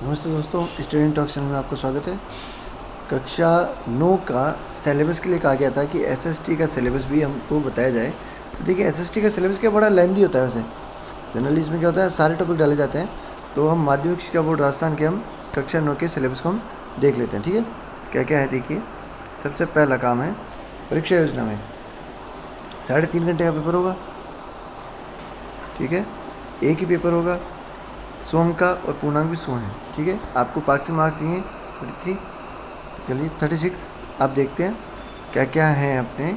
नमस्ते दोस्तों, student talk channel में आपका स्वागत है। कक्षा 9 का सिलेबस के लिए कहा गया था कि एसएसटी का सिलेबस भी हमको बताया जाए। तो देखिए, एसएसटी का सिलेबस क्या बड़ा लेंथी होता है। वैसे जनरली इसमें क्या होता है, सारे टॉपिक डाले जाते हैं। तो हम माध्यमिक शिक्षा बोर्ड राजस्थान के हम कक्षा 9 के सिलेबस को हम देख लेते हैं। ठीक है, क्या क्या है देखिए। सबसे पहला काम है परीक्षा योजना में 3.5 घंटे का पेपर होगा। ठीक है, एक ही पेपर होगा, सोम का और पूर्णांक भी 100 है। ठीक है, आपको पासिंग मार्क्स चाहिए 33, चलिए 36। आप देखते हैं क्या क्या है अपने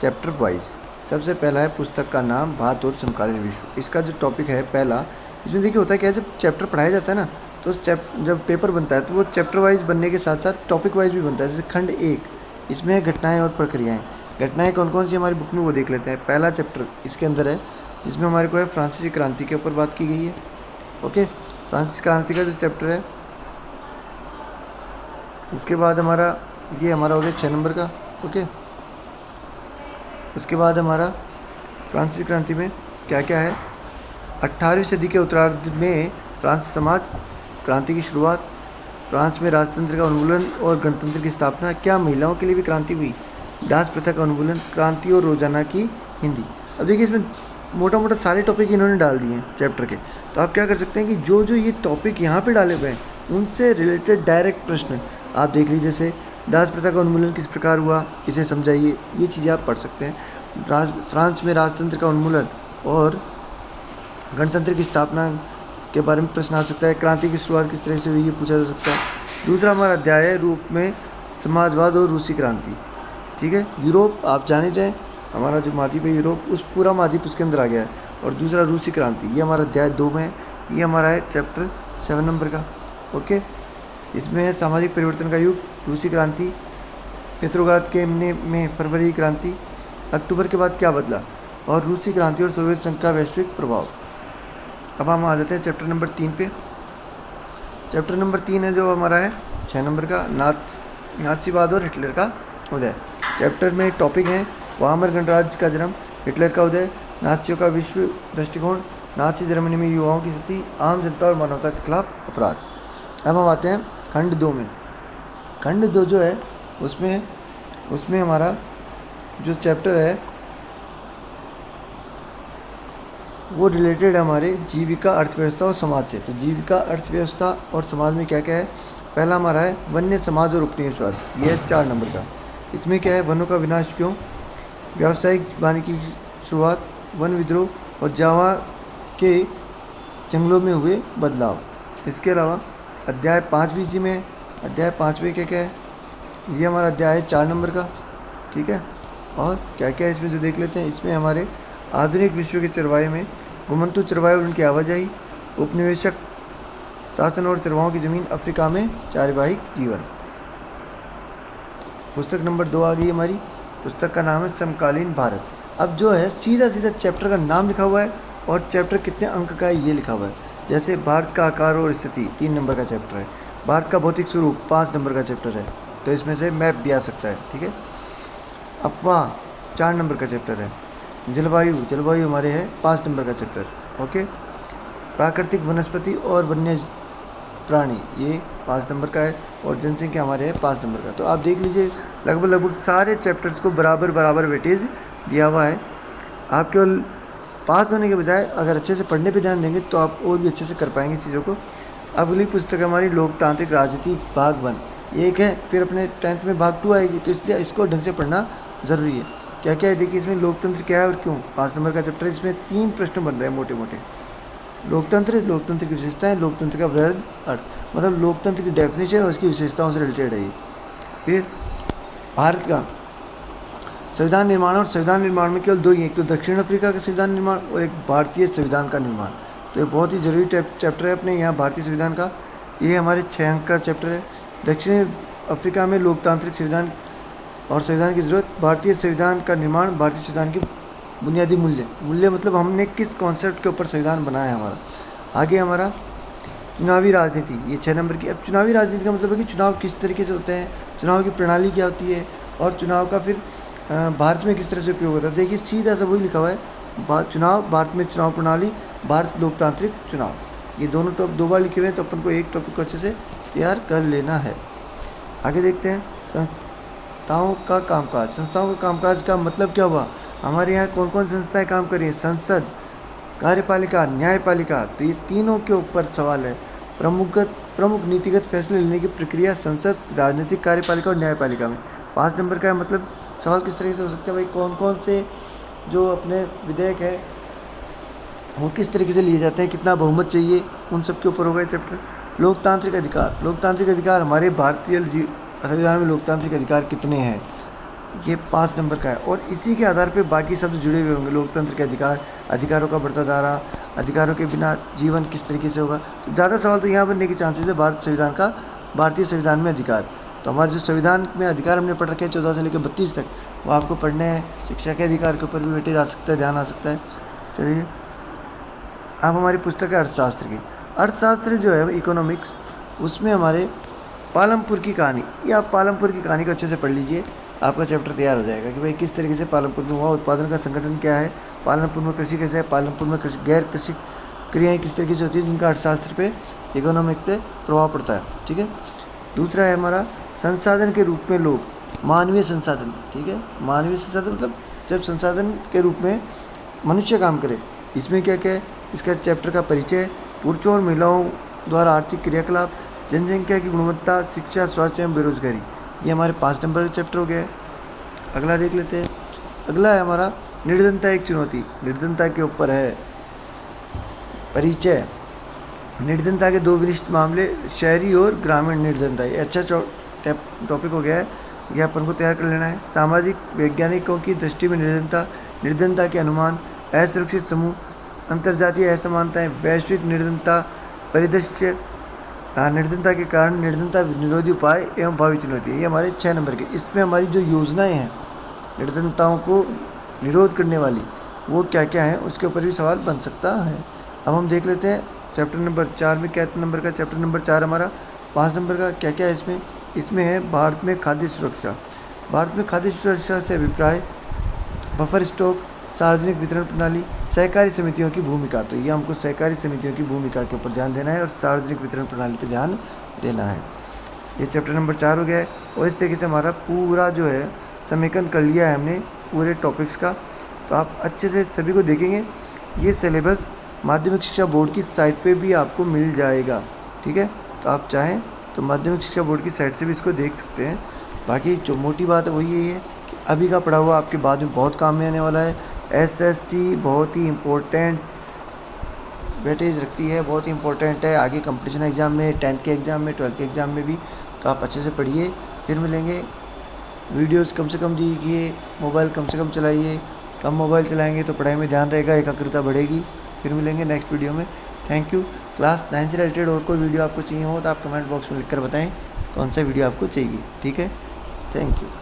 चैप्टर वाइज। सबसे पहला है पुस्तक का नाम, भारत और समकालीन विश्व। इसका जो टॉपिक है पहला, इसमें देखिए होता है क्या, जब चैप्टर पढ़ाया जाता है ना, तो जब पेपर बनता है तो वो चैप्टर वाइज बनने के साथ साथ टॉपिक वाइज भी बनता है। जैसे खंड 1, इसमें है घटनाएँ और प्रक्रियाएँ। घटनाएँ कौन कौन सी हमारी बुक में वो देख लेते हैं। पहला चैप्टर इसके अंदर है जिसमें हमारे को है फ्रांसीसी क्रांति के ऊपर बात की गई है। ओके, फ्रांसीसी क्रांति का जो चैप्टर है, उसके बाद हमारा हो गया 6 नंबर का। ओके, उसके बाद हमारा फ्रांसीसी क्रांति में क्या क्या है। 18वीं सदी के उत्तरार्ध में फ्रांस समाज क्रांति की शुरुआत, फ्रांस में राजतंत्र का उन्मूलन और गणतंत्र की स्थापना, क्या महिलाओं के लिए भी क्रांति हुई, दास प्रथा का उन्मूलन, क्रांति और रोजाना की हिंदी। अब देखिए, इसमें मोटा मोटा सारे टॉपिक इन्होंने डाल दिए हैं चैप्टर के। तो आप क्या कर सकते हैं कि जो जो ये टॉपिक यहाँ पे डाले हुए हैं उनसे रिलेटेड डायरेक्ट प्रश्न आप देख लीजिए। जैसे दास प्रथा का उन्मूलन किस प्रकार हुआ, इसे समझाइए, ये चीज़ें आप पढ़ सकते हैं। फ्रांस में राजतंत्र का उन्मूलन और गणतंत्र की स्थापना के बारे में प्रश्न आ सकता है। क्रांति की शुरुआत किस तरह से हुई, ये पूछा जा सकता है। दूसरा हमारा अध्याय है रूप में समाजवाद और रूसी क्रांति। ठीक है, यूरोप आप जान ही रहे, हमारा जो महाद्वीप है यूरोप, उस पूरा महाद्वीप उसके अंदर आ गया है। और दूसरा रूसी क्रांति, ये हमारा अध्याय 2 में है। ये हमारा है चैप्टर 7 नंबर का। ओके, इसमें है सामाजिक परिवर्तन का युग, रूसी क्रांति, पेत्रोग्राद के में फरवरी क्रांति, अक्टूबर के बाद क्या बदला, और रूसी क्रांति और सोवियत संघ का वैश्विक प्रभाव। अब हम आ जाते हैं चैप्टर नंबर 3 पे। चैप्टर नंबर 3 है जो हमारा है 6 नंबर का, नाज़ीवाद और हिटलर का उदय। चैप्टर में टॉपिक है वामर गणराज्य का जन्म, हिटलर का उदय, नाज़ियों का विश्व दृष्टिकोण, नाज़ी जर्मनी में युवाओं की स्थिति, आम जनता और मानवता के खिलाफ अपराध। अब हम आते हैं खंड 2 में। खंड 2 जो है उसमें हमारा जो चैप्टर है वो रिलेटेड है हमारे जीविका, अर्थव्यवस्था और समाज से। तो जीविका, अर्थव्यवस्था और समाज में क्या क्या है। पहला हमारा है वन्य समाज और उपनिवेशवाद, ये है 4 नंबर का। इसमें क्या है, वनों का विनाश क्यों, व्यावसायिक वानिकी की शुरुआत, वन विद्रोह और जावा के जंगलों में हुए बदलाव। इसके अलावा अध्याय 5 भी इसी में है। अध्याय 5 में क्या क्या है, ये हमारा अध्याय है 4 नंबर का। ठीक है, और क्या क्या है इसमें जो देख लेते हैं। इसमें हमारे आधुनिक विश्व के चरवाहे में घुमंतु चरवाहे और उनकी आवाजाही, उपनिवेशक शासन और चरवाहों की ज़मीन, अफ्रीका में चारवाहिक जीवन। पुस्तक नंबर 2 आ गई हमारी। पुस्तक का नाम है समकालीन भारत। अब जो है सीधा सीधा चैप्टर का नाम लिखा हुआ है और चैप्टर कितने अंक का है ये लिखा हुआ है। जैसे भारत का आकार और स्थिति 3 नंबर का चैप्टर है, भारत का भौतिक स्वरूप 5 नंबर का चैप्टर है। तो इसमें से मैप भी आ सकता है। ठीक है, अफवाह 4 नंबर का चैप्टर है, जलवायु हमारे है 5 नंबर का चैप्टर। ओके, प्राकृतिक वनस्पति और वन्य प्राणी ये 5 नंबर का है, और जनसंख्या हमारे है 5 नंबर का। तो आप देख लीजिए लगभग सारे चैप्टर्स को बराबर वेटेज दिया हुआ है। आप केवल पास होने के बजाय अगर अच्छे से पढ़ने पे ध्यान देंगे तो आप और भी अच्छे से कर पाएंगे चीज़ों को। अगली पुस्तक हमारी लोकतांत्रिक राजनीति भाग 1, ये एक है। फिर अपने 10th में भाग 2 आएगी, तो इसलिए इसको ढंग से पढ़ना ज़रूरी है। क्या क्या है देखिए इसमें, लोकतंत्र क्या है और क्यों, 5 नंबर का चैप्टर है। इसमें 3 प्रश्न बन रहे हैं मोटे मोटे। लोकतंत्र की विशेषताएं, लोकतंत्र का वृहद अर्थ, मतलब लोकतंत्र की डेफिनेशन और उसकी विशेषताओं से रिलेटेड है ये। फिर भारत का संविधान निर्माण, और संविधान निर्माण में केवल 2 ही, एक तो दक्षिण अफ्रीका का संविधान निर्माण और एक भारतीय संविधान का निर्माण। तो ये बहुत ही ज़रूरी चैप्टर है अपने यहाँ भारतीय संविधान का। ये हमारे 6 अंक का चैप्टर है। दक्षिण अफ्रीका में लोकतांत्रिक संविधान और संविधान की ज़रूरत, भारतीय संविधान का निर्माण, भारतीय संविधान की बुनियादी मूल्य मतलब हमने किस कॉन्सेप्ट के ऊपर संविधान बनाया है हमारा। आगे हमारा चुनावी राजनीति, ये 6 नंबर की। अब चुनावी राजनीति का मतलब है कि चुनाव किस तरीके से होते हैं, चुनाव की प्रणाली क्या होती है, और चुनाव का फिर भारत में किस तरह से उपयोग होता है। देखिए सीधा सा वही लिखा हुआ है, चुनाव, भारत में चुनाव प्रणाली, भारत लोकतांत्रिक चुनाव, ये दोनों टॉपिक 2 बार लिखे हुए हैं, तो अपन को एक टॉपिक को अच्छे से तैयार कर लेना है। आगे देखते हैं संस्थाओं का कामकाज। संस्थाओं का कामकाज का मतलब क्या हुआ, हमारे यहाँ कौन कौन संस्थाएं काम कर रही हैं, संसद, कार्यपालिका, न्यायपालिका। तो ये तीनों के ऊपर सवाल है। प्रमुख नीतिगत फैसले लेने की प्रक्रिया संसद, राजनीतिक, कार्यपालिका और न्यायपालिका में। 5 नंबर का है, मतलब सवाल किस तरीके से हो सकते हैं भाई, कौन कौन से जो अपने विधेयक है वो किस तरीके से लिए जाते हैं, कितना बहुमत चाहिए, उन सब के ऊपर होगा ये चैप्टर। लोकतांत्रिक अधिकार। लोकतांत्रिक अधिकार, हमारे भारतीय संविधान में लोकतांत्रिक अधिकार कितने हैं, ये 5 नंबर का है। और इसी के आधार पे बाकी शब्द जुड़े हुए होंगे। लोकतंत्र के अधिकार, अधिकारों का बढ़ता दायरा, अधिकारों के बिना जीवन किस तरीके से होगा। तो ज़्यादा सवाल तो यहाँ बनने के चांसेस है भारतीय संविधान में अधिकार। तो हमारे जो संविधान में अधिकार हमने पढ़ रखे हैं 14 से लेकर 32 तक, वो आपको पढ़ने हैं। शिक्षा के अधिकार के ऊपर भी वेटेज आ सकता है, ध्यान आ सकता है। चलिए अब हमारी पुस्तक है अर्थशास्त्र की। अर्थशास्त्र जो है इकोनॉमिक्स, उसमें हमारे पालमपुर की कहानी, ये आप पालमपुर की कहानी को अच्छे से पढ़ लीजिए, आपका चैप्टर तैयार हो जाएगा कि भाई किस तरीके से पालमपुर में हुआ, उत्पादन का संगठन क्या है, पालमपुर में कृषि कैसे है, पालमपुर में गैर कृषि क्रियाएँ किस तरीके से होती है, जिनका अर्थशास्त्र पे, इकोनॉमिक पे प्रभाव पड़ता है। ठीक है। दूसरा है हमारा संसाधन के रूप में लोग, मानवीय संसाधन। ठीक है, मानवीय संसाधन मतलब जब संसाधन के रूप में मनुष्य काम करे। इसमें क्या क्या है, इसका चैप्टर का परिचय, पुरुषों और महिलाओं द्वारा आर्थिक क्रियाकलाप, जनसंख्या की गुणवत्ता, शिक्षा, स्वास्थ्य एवं बेरोजगारी। ये हमारे 5 नंबर का चैप्टर हो गया है। अगला देख लेते हैं। अगला है हमारा निर्धनता एक चुनौती। निर्धनता के ऊपर है परिचय। निर्धनता के 2 विशिष्ट मामले, शहरी और ग्रामीण निर्धनता। ये अच्छा टॉपिक हो गया है, यह अपन को तैयार कर लेना है। सामाजिक वैज्ञानिकों की दृष्टि में निर्धनता, निर्धनता के अनुमान, असुरक्षित समूह, अंतर्जातीय असमानताएं, वैश्विक निर्धनता परिदृश्य, निर्धनता के कारण, निर्धनता निरोधी उपाय एवं भावी चुनौती। ये हमारे 6 नंबर के। इसमें हमारी जो योजनाएं हैं निर्धनताओं को निरोध करने वाली, वो क्या क्या है, उसके ऊपर भी सवाल बन सकता है। अब हम देख लेते हैं चैप्टर नंबर 4 में क्या नंबर का। चैप्टर नंबर 4 हमारा 5 नंबर का क्या क्या है इसमें। इसमें है भारत में खाद्य सुरक्षा। भारत में खाद्य सुरक्षा से अभिप्राय, बफर स्टॉक, सार्वजनिक वितरण प्रणाली, सहकारी समितियों की भूमिका। तो ये हमको सहकारी समितियों की भूमिका के ऊपर ध्यान देना है और सार्वजनिक वितरण प्रणाली पर ध्यान देना है। ये चैप्टर नंबर 4 हो गया है। और इस तरीके से हमारा पूरा जो है समेकन कर लिया है हमने पूरे टॉपिक्स का। तो आप अच्छे से सभी को देखेंगे। ये सिलेबस माध्यमिक शिक्षा बोर्ड की साइट पे भी आपको मिल जाएगा। ठीक है, तो आप चाहें तो माध्यमिक शिक्षा बोर्ड की साइट से भी इसको देख सकते हैं। बाकी जो मोटी बात है वही यही है कि अभी का पढ़ा हुआ आपके बाद में बहुत काम में आने वाला है। SST बहुत ही इम्पोर्टेंट वेटेज रखती है, बहुत ही इम्पोर्टेंट है आगे कंपटीशन एग्ज़ाम में, 10th के एग्ज़ाम में, 12th के एग्ज़ाम में भी। तो आप अच्छे से पढ़िए। फिर मिलेंगे। वीडियोस कम से कम देखिए, मोबाइल कम से कम चलाइए। कम मोबाइल चलाएंगे तो पढ़ाई में ध्यान रहेगा, एकाग्रता बढ़ेगी। फिर मिलेंगे नेक्स्ट वीडियो में। Thank you. क्लास 9 से रिलेटेड और कोई वीडियो आपको चाहिए हो तो आप कमेंट बॉक्स में लिखकर बताएं कौन सा वीडियो आपको चाहिए। ठीक है, थैंक यू।